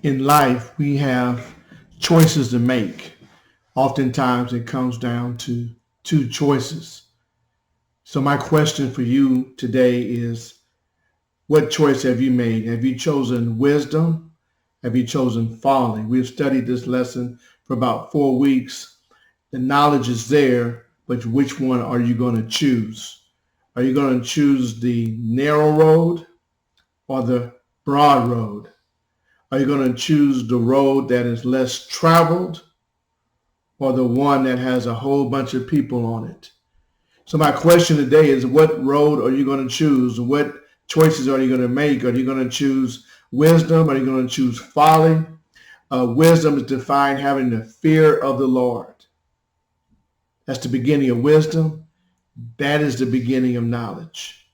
In life, we have choices to make. Oftentimes, it comes down to two choices. So my question for you today is, what choice have you made? Have you chosen wisdom? Have you chosen folly? We've studied this lesson for about 4 weeks. The knowledge is there, but which one are you going to choose? Are you going to choose the narrow road or the broad road? Are you going to choose the road that is less traveled or the one that has a whole bunch of people on it? So my question today is, what road are you going to choose? What choices are you going to make? Are you going to choose wisdom? Are you going to choose folly? Wisdom is defined having the fear of the Lord. That's the beginning of wisdom. That is the beginning of knowledge.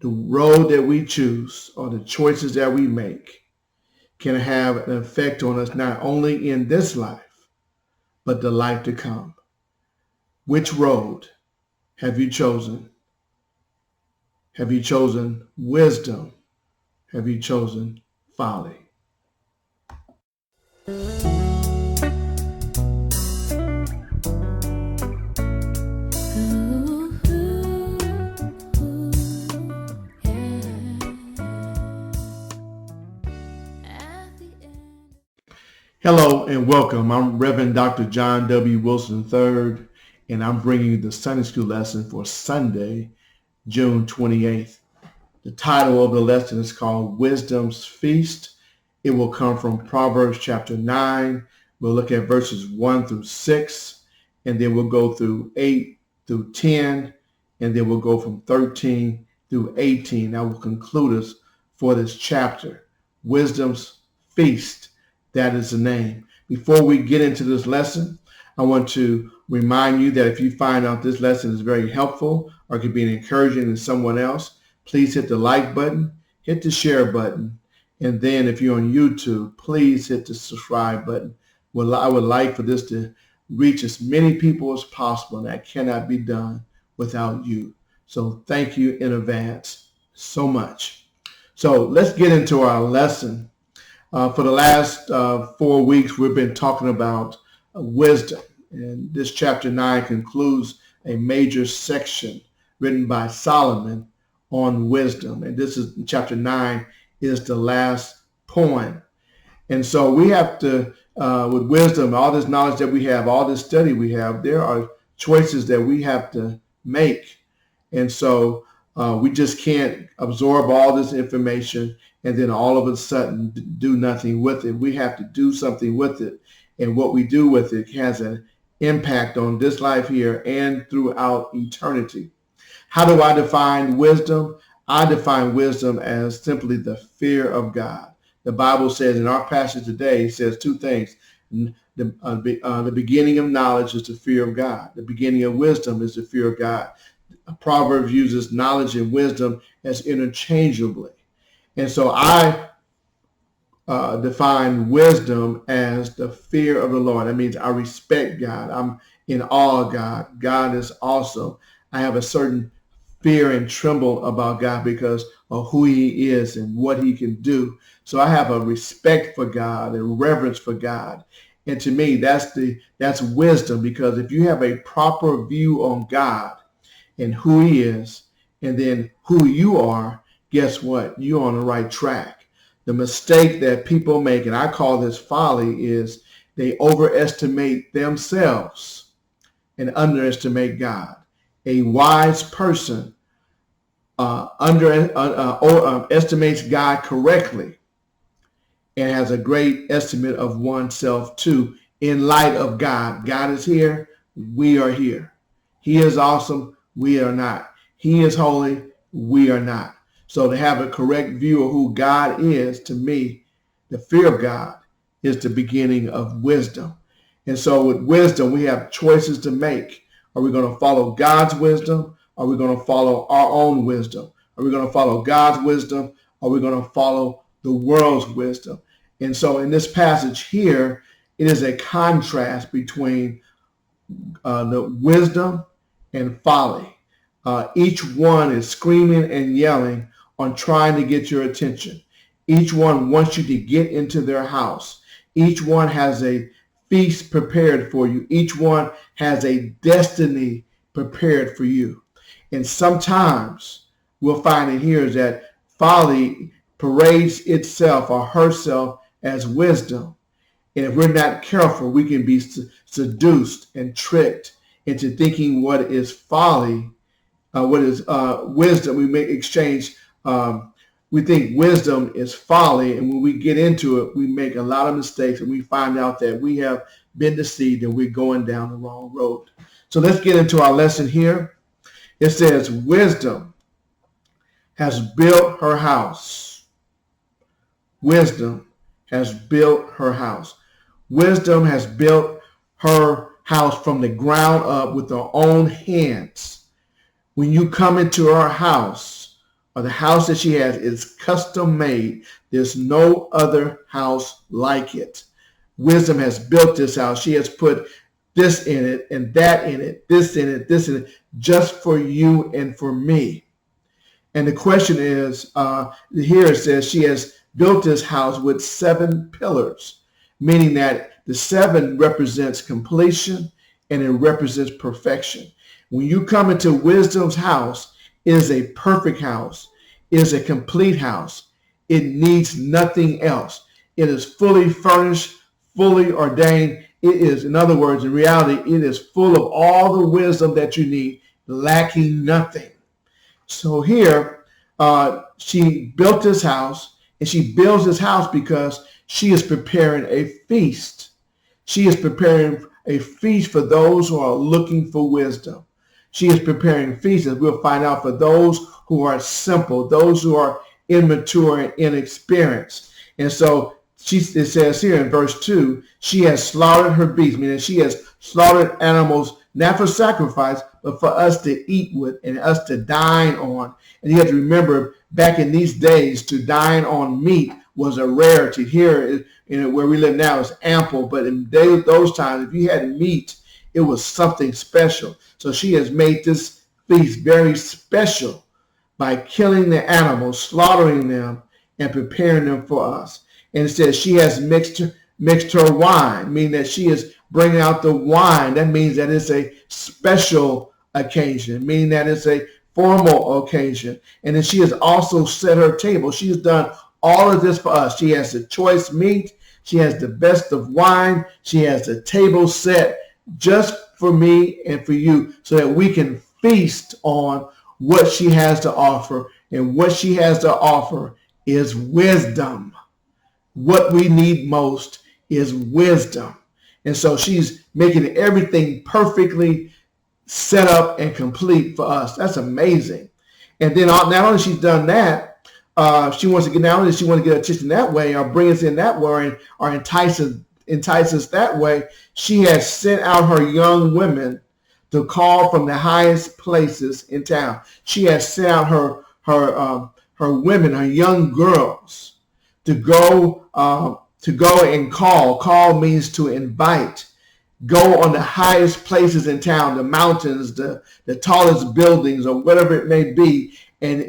The road that we choose or the choices that we make can have an effect on us not only in this life, but the life to come. Which road have you chosen? Have you chosen wisdom? Have you chosen folly? Hello and welcome. I'm Reverend Dr. John W. Wilson III, and I'm bringing you the Sunday School lesson for Sunday, June 28th. The title of the lesson is called Wisdom's Feast. It will come from Proverbs chapter 9. We'll look at verses 1 through 6, and then we'll go through 8 through 10, and then we'll go from 13 through 18. That will conclude us for this chapter. Wisdom's Feast. That is the name. Before we get into this lesson, I want to remind you that if you find out this lesson is very helpful or could be an encouragement to someone else, please hit the like button, hit the share button, and then if you're on YouTube, please hit the subscribe button. Well, I would like for this to reach as many people as possible, and that cannot be done without you. So thank you in advance so much. So let's get into our lesson. For the last 4 weeks, we've been talking about wisdom, and this chapter 9 concludes a major section written by Solomon on wisdom. And this is chapter 9 is the last poem. And so we have to, with wisdom, all this knowledge that we have, all this study we have, there are choices that we have to make. And so we just can't absorb all this information and then all of a sudden do nothing with it. We have to do something with it. And what we do with it has an impact on this life here and throughout eternity. How do I define wisdom? I define wisdom as simply the fear of God. The Bible says in our passage today, it says two things. The beginning of knowledge is the fear of God. The beginning of wisdom is the fear of God. Proverbs uses knowledge and wisdom as interchangeably. And so I define wisdom as the fear of the Lord. That means I respect God. I'm in awe of God. God is awesome. I have a certain fear and tremble about God because of who he is and what he can do. So I have a respect for God and reverence for God. And to me, that's wisdom, because if you have a proper view on God and who he is and then who you are, guess what? You're on the right track. The mistake that people make, and I call this folly, is they overestimate themselves and underestimate God. A wise person estimates God correctly and has a great estimate of oneself too in light of God. God is here. We are here. He is awesome. We are not. He is holy. We are not. So to have a correct view of who God is, to me, the fear of God is the beginning of wisdom. And so with wisdom, we have choices to make. Are we going to follow God's wisdom? Are we going to follow our own wisdom? Are we going to follow God's wisdom? Are we going to follow the world's wisdom? And so in this passage here, it is a contrast between the wisdom and folly. Each one is screaming and yelling on trying to get your attention. Each one wants you to get into their house. Each one has a feast prepared for you. Each one has a destiny prepared for you. And sometimes we'll find it here is that folly parades itself or herself as wisdom. And if we're not careful, we can be seduced and tricked into thinking what is folly, what is wisdom. We may exchange, we think wisdom is folly. And when we get into it, we make a lot of mistakes and we find out that we have been deceived and we're going down the wrong road. So let's get into our lesson here. It says, wisdom has built her house. Wisdom has built her house. Wisdom has built her house from the ground up with her own hands. When you come into her house, or the house that she has is custom made. There's no other house like it. Wisdom has built this house. She has put this in it and that in it, this in it, this in it, just for you and for me. And the question is, here it says she has built this house with 7 pillars, meaning that the 7 represents completion and it represents perfection. When you come into wisdom's house, it is a perfect house. It is a complete house. It needs nothing else. It is fully furnished, fully ordained. It is, in other words, in reality, it is full of all the wisdom that you need, lacking nothing. So here, she built this house, and she builds this house because she is preparing a feast. She is preparing a feast for those who are looking for wisdom. She is preparing a feast, as we'll find out, for those who are simple, those who are immature and inexperienced. And so it says here in verse 2, she has slaughtered her beasts, meaning she has slaughtered animals, not for sacrifice, but for us to eat with and us to dine on. And you have to remember, back in these days, to dine on meat was a rarity. Here, where we live now, is ample, but in those times, if you had meat, it was something special. So she has made this feast very special by killing the animals, slaughtering them, and preparing them for us. And it says she has mixed her wine, meaning that she is bringing out the wine. That means that it's a special occasion, meaning that it's a formal occasion. And then she has also set her table. She has done all of this for us. She has the choice meat. She has the best of wine. She has the table set just for me and for you so that we can feast on what she has to offer. And what she has to offer is wisdom. What we need most is wisdom. And so she's making everything perfectly set up and complete for us. That's amazing. And then not only she's done that, she wants to get our attention that way, or bring us in that way, or entice us that way. She has sent out her young women to call from the highest places in town. She has sent out her women, her young girls, to go and call. Call means to invite. Go on the highest places in town, the mountains, the tallest buildings, or whatever it may be, and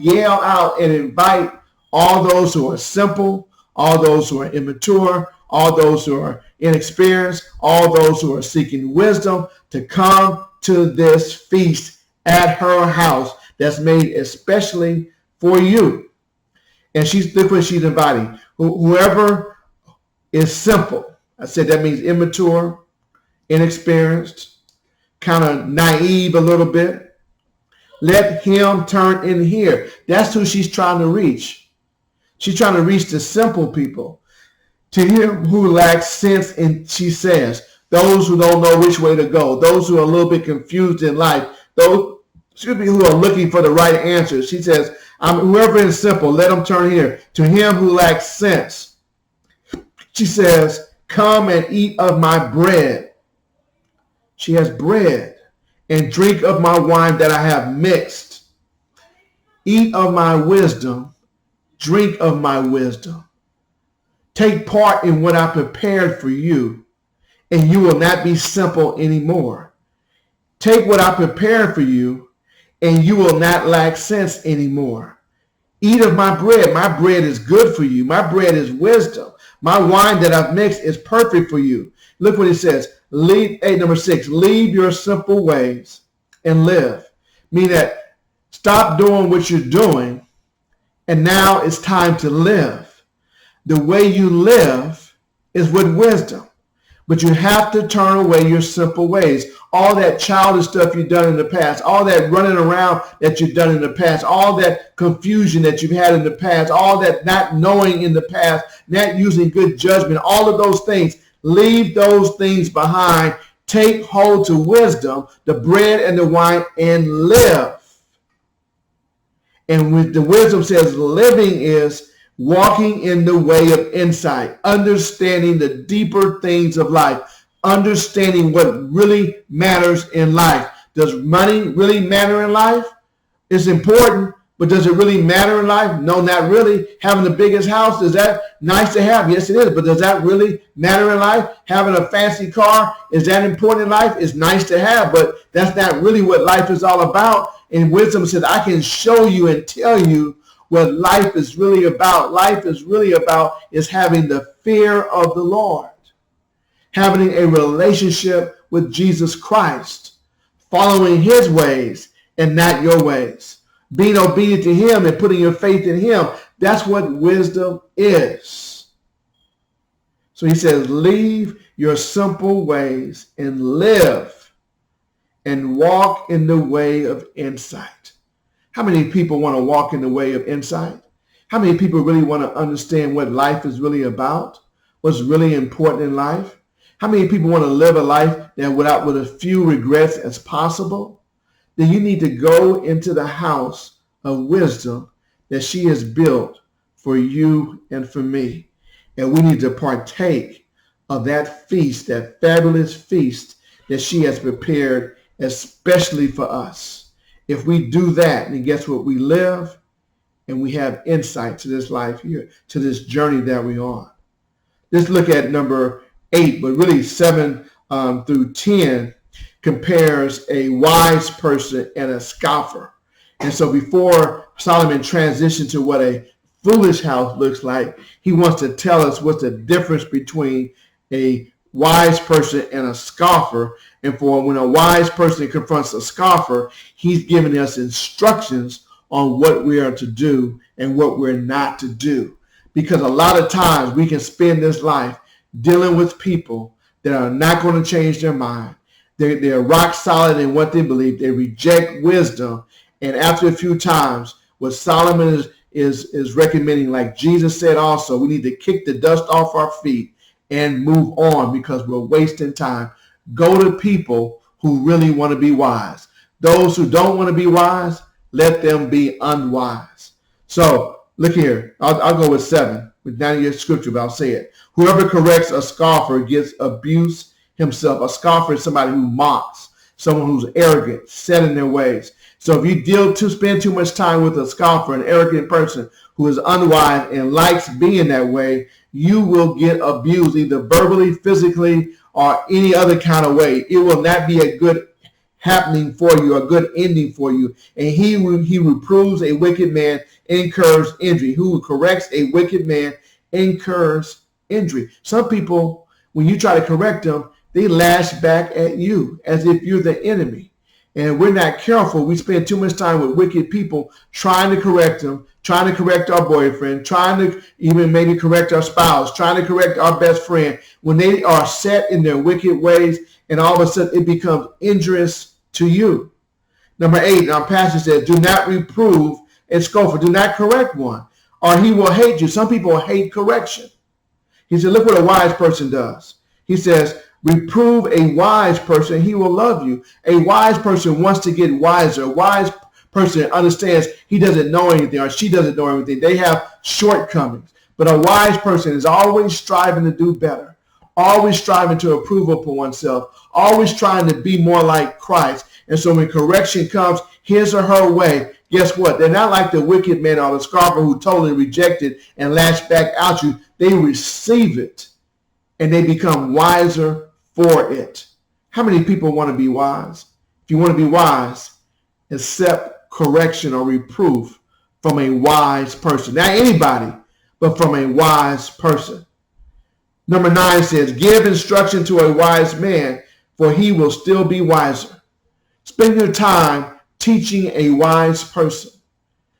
yell out and invite all those who are simple, all those who are immature, all those who are inexperienced, all those who are seeking wisdom to come to this feast at her house that's made especially for you. And look what she's inviting. Whoever is simple. I said that means immature, inexperienced, kind of naive a little bit. Let him turn in here. That's who she's trying to reach. She's trying to reach the simple people. To him who lacks sense, and she says, those who don't know which way to go, those who are a little bit confused in life, those who are looking for the right answers. She says, whoever is simple, let him turn here. To him who lacks sense, she says, come and eat of my bread. She has bread. And drink of my wine that I have mixed. Eat of my wisdom. Drink of my wisdom. Take part in what I prepared for you, and you will not be simple anymore. Take what I prepared for you, and you will not lack sense anymore. Eat of my bread. My bread is good for you. My bread is wisdom. My wine that I've mixed is perfect for you. Look what it says. Number 6, leave your simple ways and live. Meaning that stop doing what you're doing, and now it's time to live. The way you live is with wisdom. But you have to turn away your simple ways. All that childish stuff you've done in the past, all that running around that you've done in the past, all that confusion that you've had in the past, all that not knowing in the past, not using good judgment, all of those things, leave those things behind. Take hold to wisdom, the bread and the wine, and live. And with the wisdom says living is walking in the way of insight, understanding the deeper things of life, understanding what really matters in life. Does money really matter in life? It's important, but does it really matter in life? No, not really. Having the biggest house, is that nice to have? Yes, it is. But does that really matter in life? Having a fancy car, is that important in life? It's nice to have, but that's not really what life is all about. And wisdom says, I can show you and tell you what life is really about. Life is really about is having the fear of the Lord, having a relationship with Jesus Christ, following his ways and not your ways, being obedient to him and putting your faith in him. That's what wisdom is. So he says, leave your simple ways and live and walk in the way of insight. How many people want to walk in the way of insight? How many people really want to understand what life is really about? What's really important in life? How many people want to live a life that with as few regrets as possible? Then you need to go into the house of wisdom that she has built for you and for me. And we need to partake of that feast, that fabulous feast that she has prepared especially for us. If we do that, then guess what? We live and we have insight to this life here, to this journey that we're on. Let's look at number 8, but really 7 through 10 compares a wise person and a scoffer. And so before Solomon transitioned to what a foolish house looks like, he wants to tell us what's the difference between a wise person and a scoffer. And for when a wise person confronts a scoffer, he's giving us instructions on what we are to do and what we're not to do. Because a lot of times we can spend this life dealing with people that are not going to change their mind. They're rock solid in what they believe. They reject wisdom. And after a few times, what Solomon is recommending, like Jesus said also, we need to kick the dust off our feet and move on because we're wasting time. Go to people who really want to be wise. Those who don't want to be wise, let them be unwise. So look here. I'll go with 7. With 90 years scripture, but I'll say it. Whoever corrects a scoffer gets abuse himself. A scoffer is somebody who mocks, someone who's arrogant, set in their ways. So if you spend too much time with a scoffer, an arrogant person who is unwise and likes being that way, you will get abused either verbally, physically, or any other kind of way. It will not be a good happening for you, a good ending for you. And he reproves a wicked man, incurs injury. Who corrects a wicked man incurs injury. Some people, when you try to correct them, they lash back at you as if you're the enemy. And we're not careful. We spend too much time with wicked people trying to correct them, trying to correct our boyfriend, trying to even maybe correct our spouse, trying to correct our best friend when they are set in their wicked ways, and all of a sudden it becomes injurious to you. Number 8, our passage says, do not reprove a scoffer, do not correct one, or he will hate you. Some people hate correction. He said, look what a wise person does. He says, reprove a wise person, he will love you. A wise person wants to get wiser. A wise person understands he doesn't know anything or she doesn't know everything. They have shortcomings. But a wise person is always striving to do better, always striving to improve upon oneself, always trying to be more like Christ. And so when correction comes his or her way, guess what? They're not like the wicked man or the scoffer who totally rejected and lashed back at you. They receive it and they become wiser for it. How many people want to be wise? If you want to be wise, accept correction or reproof from a wise person. Not anybody, but from a wise person. Number 9 says, give instruction to a wise man, for he will still be wiser. Spend your time teaching a wise person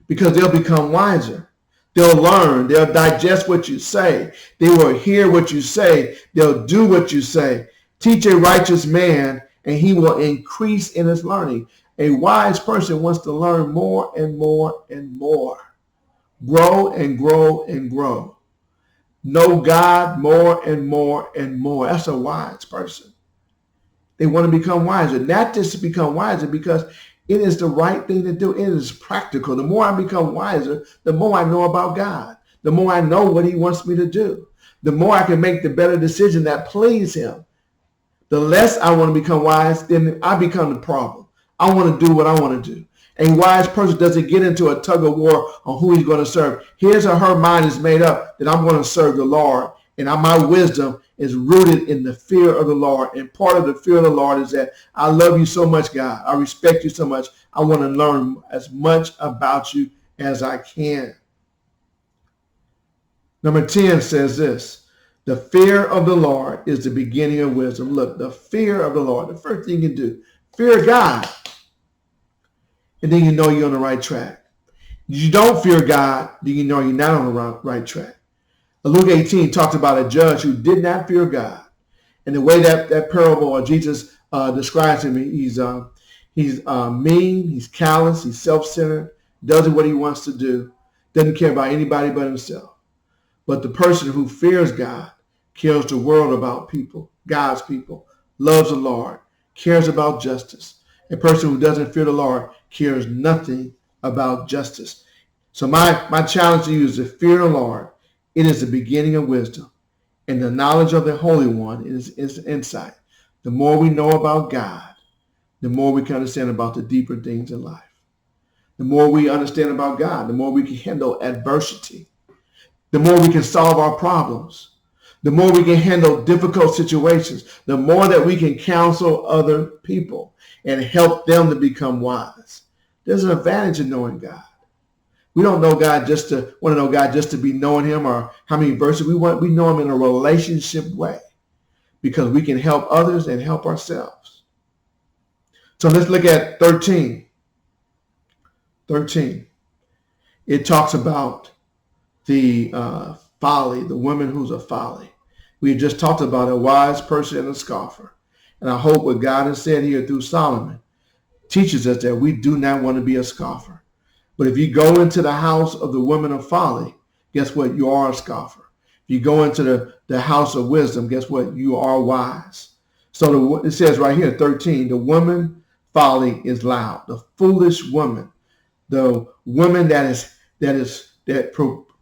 because they'll become wiser. They'll learn. They'll digest what you say. They will hear what you say. They'll do what you say. Teach a righteous man, and he will increase in his learning. A wise person wants to learn more and more and more. Grow and grow and grow. Know God more and more and more. That's a wise person. They want to become wiser. Not just to become wiser because it is the right thing to do. It is practical. The more I become wiser, the more I know about God. The more I know what he wants me to do. The more I can make the better decision that please him. The less I want to become wise, then I become the problem. I want to do what I want to do. A wise person doesn't get into a tug of war on who he's going to serve. His or her mind is made up that I'm going to serve the Lord. And my wisdom is rooted in the fear of the Lord. And part of the fear of the Lord is that I love you so much, God. I respect you so much. I want to learn as much about you as I can. Number 10 says this. The fear of the Lord is the beginning of wisdom. Look, the fear of the Lord. The first thing you can do, fear God. And then you know you're on the right track. You don't fear God, then you know you're not on the right track. Luke 18 talks about a judge who did not fear God. And the way that parable or Jesus describes him, he's mean, he's callous, he's self-centered, does what he wants to do, doesn't care about anybody but himself. But the person who fears God cares the world about people, God's people, loves the Lord, cares about justice. A person who doesn't fear the Lord cares nothing about justice. So my challenge to you is to fear the Lord. It is the beginning of wisdom. And the knowledge of the Holy One is insight. The more we know about God, the more we can understand about the deeper things in life. The more we understand about God, the more we can handle adversity. The more we can solve our problems. The more we can handle difficult situations. The more that we can counsel other people and help them to become wise. There's an advantage in knowing God. We don't know God just to want to know God just to be knowing him or how many verses. We know him in a relationship way because we can help others and help ourselves. So let's look at 13. 13. It talks about the folly, the woman who's a folly. We just talked about a wise person and a scoffer. And I hope what God has said here through Solomon teaches us that we do not want to be a scoffer. But if you go into the house of the woman of folly, guess what? You are a scoffer. If you go into the house of wisdom, guess what? You are wise. So it says right here, 13, the woman folly is loud. The foolish woman, the woman that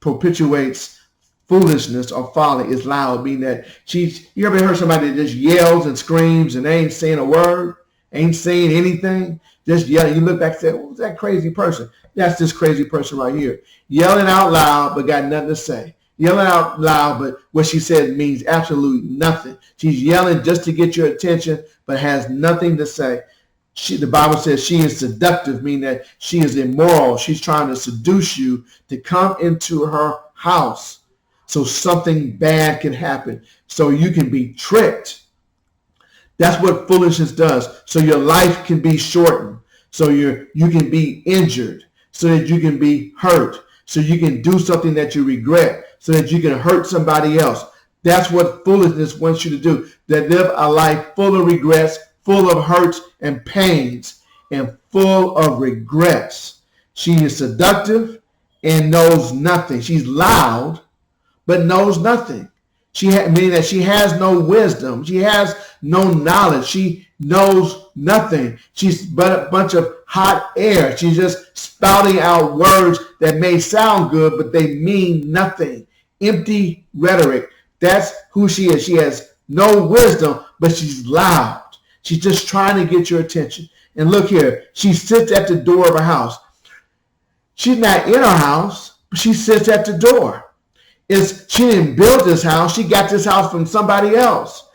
perpetuates foolishness or folly is loud, meaning that you ever heard somebody that just yells and screams and they ain't saying a word, ain't saying anything, just yelling. You look back and say, what was that crazy person? That's this crazy person right here. Yelling out loud, but got nothing to say. Yelling out loud, but what she said means absolutely nothing. She's yelling just to get your attention, but has nothing to say. The Bible says she is seductive, meaning that she is immoral. She's trying to seduce you to come into her house so something bad can happen, so you can be tricked. That's what foolishness does. So your life can be shortened, so you can be injured, so that you can be hurt, so you can do something that you regret, so that you can hurt somebody else. That's what foolishness wants you to do, that live a life full of regrets, full of hurts and pains, and full of regrets. She is seductive and knows nothing. She's loud, but knows nothing. Meaning that she has no wisdom. She has no knowledge. She knows nothing. She's but a bunch of hot air. She's just spouting out words that may sound good, but they mean nothing. Empty rhetoric. That's who she is. She has no wisdom, but she's loud. She's just trying to get your attention. And look here. She sits at the door of her house. She's not in her house, but she sits at the door. She didn't build this house. She got this house from somebody else.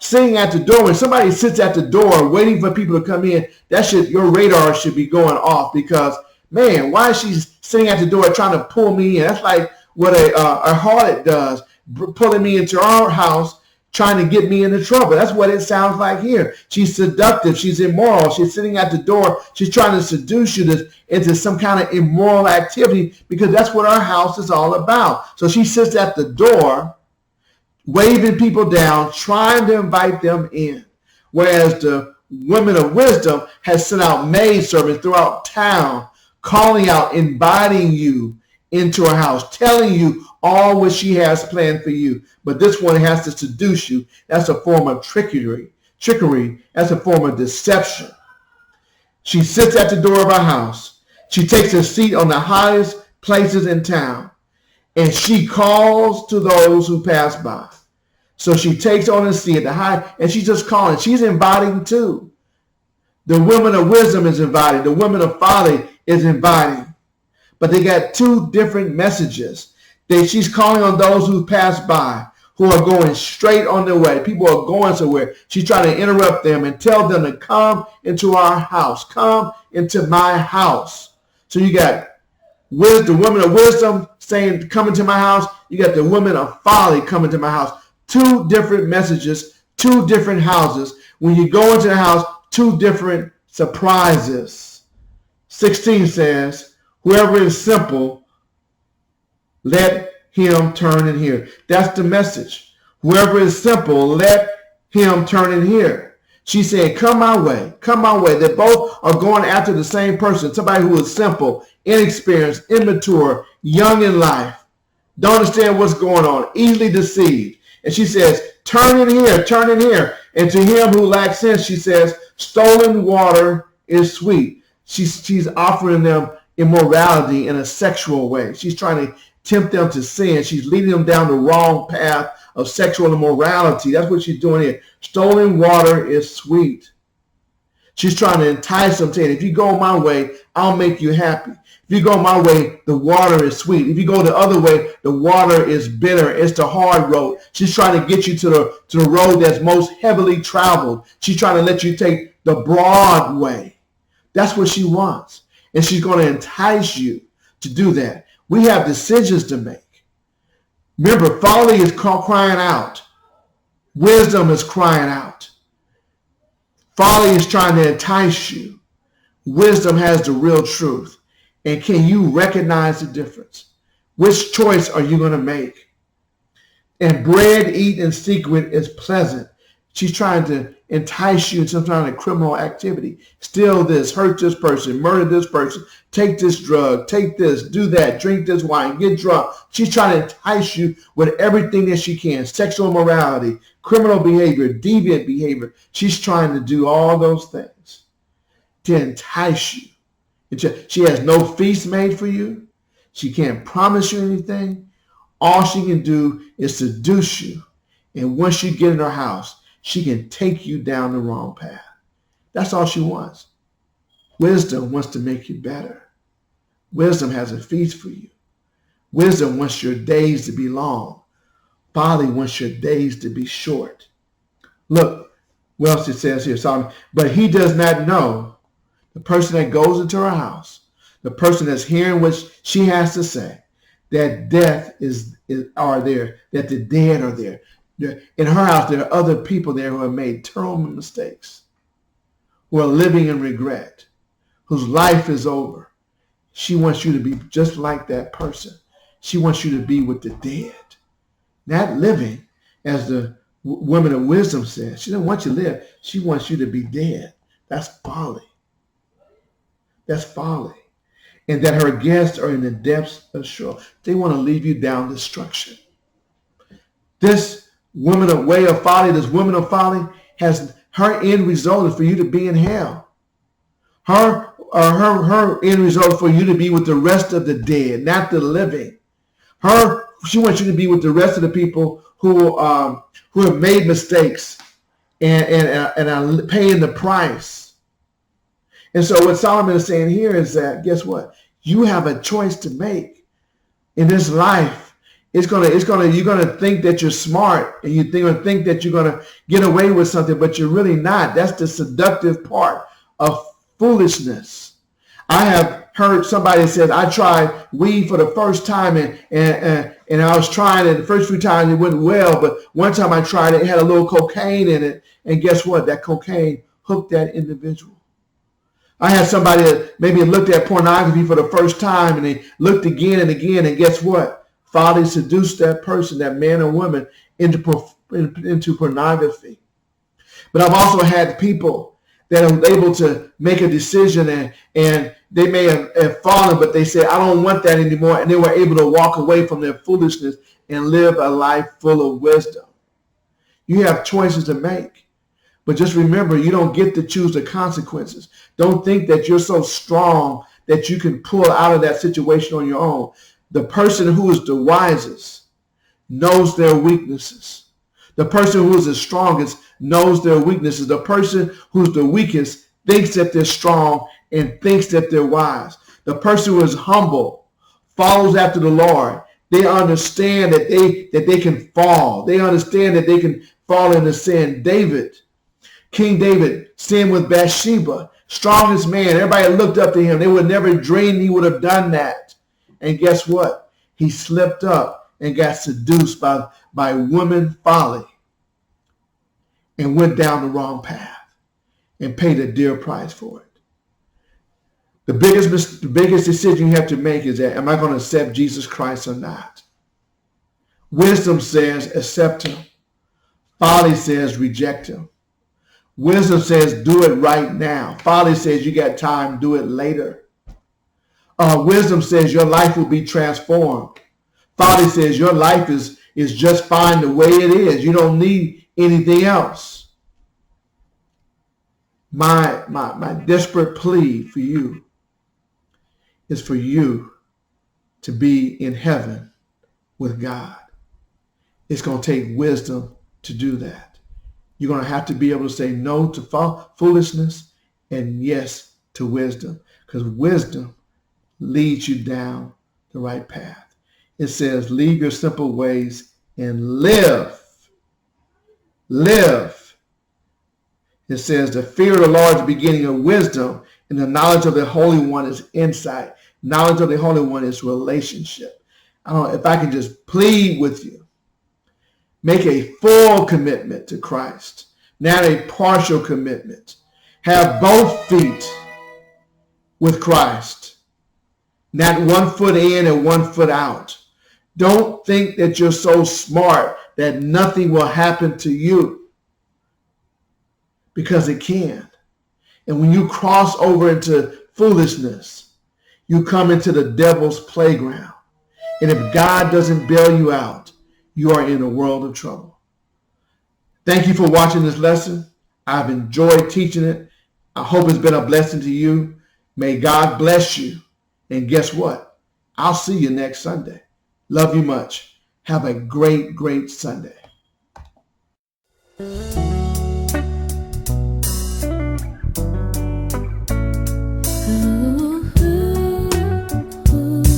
Sitting at the door. When somebody sits at the door waiting for people to come in, your radar should be going off because, Man, why is she sitting at the door trying to pull me in? That's like what a harlot does, pulling me into our house, trying to get me into trouble. That's what it sounds like here. She's seductive. She's immoral. She's sitting at the door. She's trying to seduce you into some kind of immoral activity, because that's what our house is all about. So she sits at the door, waving people down, trying to invite them in. Whereas the women of wisdom has sent out maidservants throughout town, calling out, inviting you into her house, telling you all what she has planned for you. But this one has to seduce you. That's a form of trickery. That's a form of deception. She sits at the door of her house. She takes a seat on the highest places in town, and she calls to those who pass by. So she takes on a seat at the high, and she's just calling. She's inviting too. The women of wisdom is inviting. The women of folly is inviting. But they got two different messages. She's calling on those who pass by, who are going straight on their way. People are going somewhere. She's trying to interrupt them and tell them to come into our house. Come into my house. So you got the women of wisdom saying, come into my house. You got the women of folly coming to my house. Two different messages, two different houses. When you go into the house, two different surprises. 16 says, whoever is simple, let him turn and hear. That's the message. Whoever is simple, let him turn and hear. She said, come my way, come my way. They both are going after the same person, somebody who is simple, inexperienced, immature, young in life, don't understand what's going on, easily deceived. And she says, turn in here, turn in here. And to him who lacks sense, she says, stolen water is sweet. She's offering them immorality in a sexual way. She's trying to tempt them to sin. She's leading them down the wrong path of sexual immorality. That's what she's doing here. Stolen water is sweet. She's trying to entice them, saying, if you go my way, I'll make you happy. If you go my way, the water is sweet. If you go the other way, the water is bitter. It's the hard road. She's trying to get you to the road that's most heavily traveled. She's trying to let you take the broad way. That's what she wants. And she's going to entice you to do that. We have decisions to make. Remember, folly is crying out. Wisdom is crying out. Folly is trying to entice you. Wisdom has the real truth. And can you recognize the difference? Which choice are you going to make? And bread eaten in secret is pleasant. She's trying to entice you in some kind of criminal activity. Steal this, hurt this person, murder this person, take this drug, take this, do that, drink this wine, get drunk. She's trying to entice you with everything that she can. Sexual immorality, criminal behavior, deviant behavior. She's trying to do all those things to entice you. She has no feast made for you. She can't promise you anything. All she can do is seduce you. And once you get in her house, she can take you down the wrong path. That's all she wants. Wisdom wants to make you better. Wisdom has a feast for you. Wisdom wants your days to be long. Folly wants your days to be short. Look what else it says here, Solomon. But he does not know. The person that goes into her house, the person that's hearing what she has to say, that death are there, that the dead are there. In her house, there are other people there who have made terrible mistakes, who are living in regret, whose life is over. She wants you to be just like that person. She wants you to be with the dead, not living, as the women of wisdom says. She doesn't want you to live. She wants you to be dead. That's folly. That's folly. And that her guests are in the depths of Sheol. They want to leave you down destruction. This woman of way of folly, this woman of folly, has her end result is for you to be in hell. Her end result is for you to be with the rest of the dead, not the living. She wants you to be with the rest of the people who have made mistakes and are paying the price. And so what Solomon is saying here is that, guess what? You have a choice to make in this life. You're going to think that you're smart, and you're going to think that you're going to get away with something, but you're really not. That's the seductive part of foolishness. I have heard somebody said, I tried weed for the first time and I was trying it. The first few times it went well, but one time I tried it, it had a little cocaine in it. And guess what? That cocaine hooked that individual. I had somebody that maybe looked at pornography for the first time and they looked again and again. And guess what? Folly seduced that person, that man or woman, into pornography. But I've also had people that are able to make a decision and they may have fallen, but they said, I don't want that anymore. And they were able to walk away from their foolishness and live a life full of wisdom. You have choices to make. But just remember, you don't get to choose the consequences. Don't think that you're so strong that you can pull out of that situation on your own. The person who is the wisest knows their weaknesses. The person who is the strongest knows their weaknesses. The person who's the weakest thinks that they're strong and thinks that they're wise. The person who is humble follows after the Lord. They understand that they can fall. They understand that they can fall into sin. King David sinned with Bathsheba, strongest man. Everybody looked up to him. They would never dream he would have done that. And guess what? He slipped up and got seduced by woman folly and went down the wrong path and paid a dear price for it. The biggest decision you have to make is that, am I going to accept Jesus Christ or not? Wisdom says accept him. Folly says reject him. Wisdom says do it right now. Folly says you got time, do it later. Wisdom says your life will be transformed. Folly says your life is just fine the way it is. You don't need anything else. My desperate plea for you is for you to be in heaven with God. It's going to take wisdom to do that. You're going to have to be able to say no to foolishness and yes to wisdom, because wisdom leads you down the right path. It says, leave your simple ways and live. Live. It says, the fear of the Lord is the beginning of wisdom, and the knowledge of the Holy One is insight. Knowledge of the Holy One is relationship. I don't know if I can just plead with you. Make a full commitment to Christ, not a partial commitment. Have both feet with Christ, not 1 foot in and 1 foot out. Don't think that you're so smart that nothing will happen to you, because it can. And when you cross over into foolishness, you come into the devil's playground. And if God doesn't bail you out, you are in a world of trouble. Thank you for watching this lesson. I've enjoyed teaching it. I hope it's been a blessing to you. May God bless you. And guess what? I'll see you next Sunday. Love you much. Have a great, great Sunday.